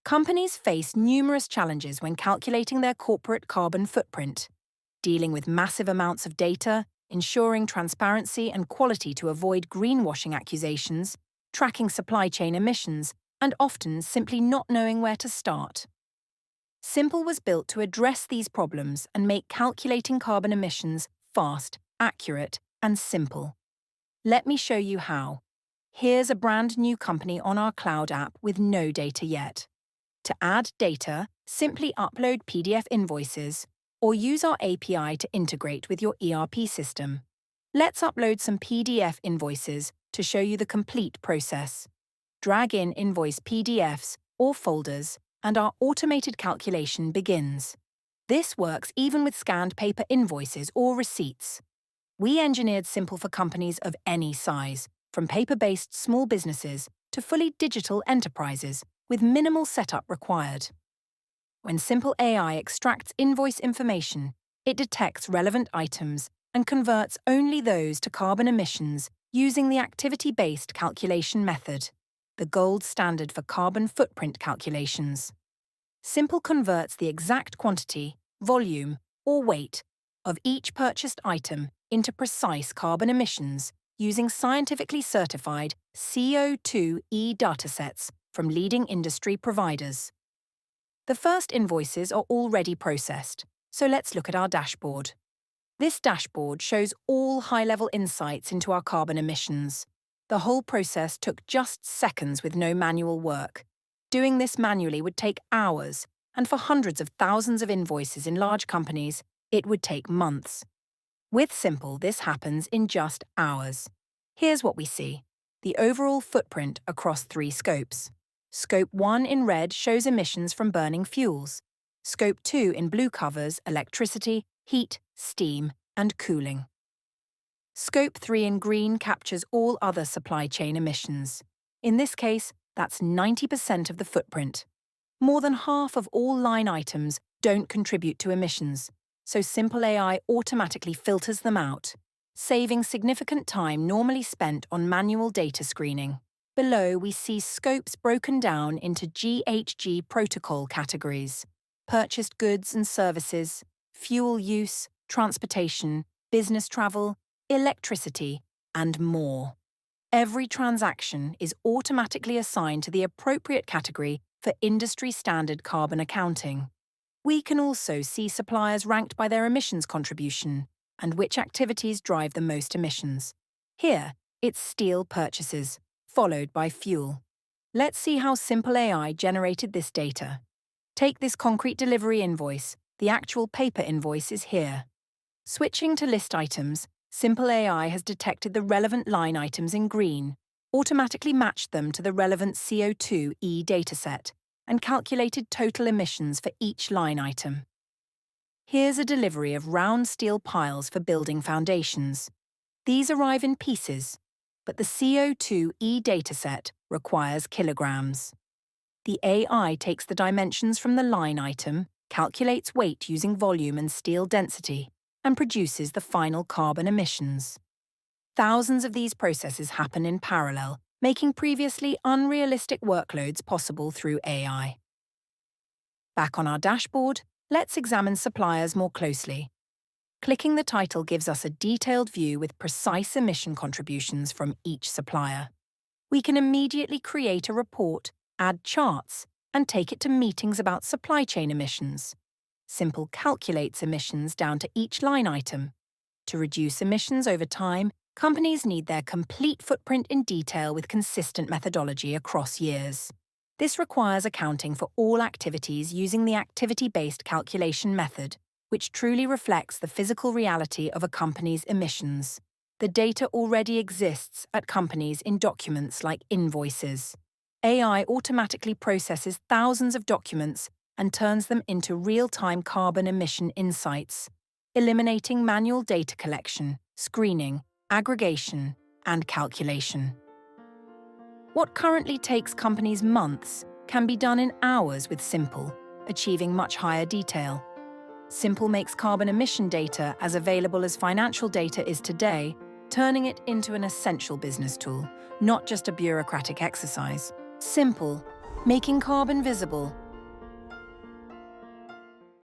Companies face numerous challenges when calculating their corporate carbon footprint, dealing with massive amounts of data, ensuring transparency and quality to avoid greenwashing accusations, tracking supply chain emissions, and often simply not knowing where to start. Simple was built to address these problems and make calculating carbon emissions fast, accurate, and simple. Let me show you how. Here's a brand new company on our cloud app with no data yet. To add data, simply upload PDF invoices or use our API to integrate with your ERP system. Let's upload some PDF invoices to show you the complete process. Drag in invoice PDFs or folders, and our automated calculation begins. This works even with scanned paper invoices or receipts. We engineered Simple for companies of any size, from paper-based small businesses to fully digital enterprises, with minimal setup required. When Simple AI extracts invoice information, it detects relevant items and converts only those to carbon emissions using the activity-based calculation method, the gold standard for carbon footprint calculations. Simple converts the exact quantity, volume, or weight of each purchased item into precise carbon emissions using scientifically certified CO2e datasets from leading industry providers. The first invoices are already processed, so let's look at our dashboard. This dashboard shows all high-level insights into our carbon emissions. The whole process took just seconds with no manual work. Doing this manually would take hours, and for hundreds of thousands of invoices in large companies, it would take months. With Simple, this happens in just hours. Here's what we see: the overall footprint across 3 scopes. Scope 1 in red shows emissions from burning fuels. Scope 2 in blue covers electricity, heat, steam, and cooling. Scope 3 in green captures all other supply chain emissions. In this case, that's 90% of the footprint. More than half of all line items don't contribute to emissions, so Simple AI automatically filters them out, saving significant time normally spent on manual data screening. Below, we see scopes broken down into GHG Protocol categories: purchased goods and services, fuel use, transportation, business travel, electricity, and more. Every transaction is automatically assigned to the appropriate category for industry-standard carbon accounting. We can also see suppliers ranked by their emissions contribution and which activities drive the most emissions. Here, it's steel purchases, followed by fuel. Let's see how Simple AI generated this data. Take this concrete delivery invoice. The actual paper invoice is here. Switching to list items, Simple AI has detected the relevant line items in green, automatically matched them to the relevant CO2e dataset, and calculated total emissions for each line item. Here's a delivery of round steel piles for building foundations. These arrive in pieces, but the CO2e dataset requires kilograms. The AI takes the dimensions from the line item, calculates weight using volume and steel density, and produces the final carbon emissions. Thousands of these processes happen in parallel, making previously unrealistic workloads possible through AI. Back on our dashboard, let's examine suppliers more closely. Clicking the title gives us a detailed view with precise emission contributions from each supplier. We can immediately create a report, add charts, and take it to meetings about supply chain emissions. Simple calculates emissions down to each line item. To reduce emissions over time, companies need their complete footprint in detail with consistent methodology across years. This requires accounting for all activities using the activity-based calculation method, which truly reflects the physical reality of a company's emissions. The data already exists at companies in documents like invoices. AI automatically processes thousands of documents and turns them into real-time carbon emission insights, eliminating manual data collection, screening, aggregation, and calculation. What currently takes companies months can be done in hours with Simple, achieving much higher detail. Simple makes carbon emission data as available as financial data is today, turning it into an essential business tool, not just a bureaucratic exercise. Simple, Making carbon visible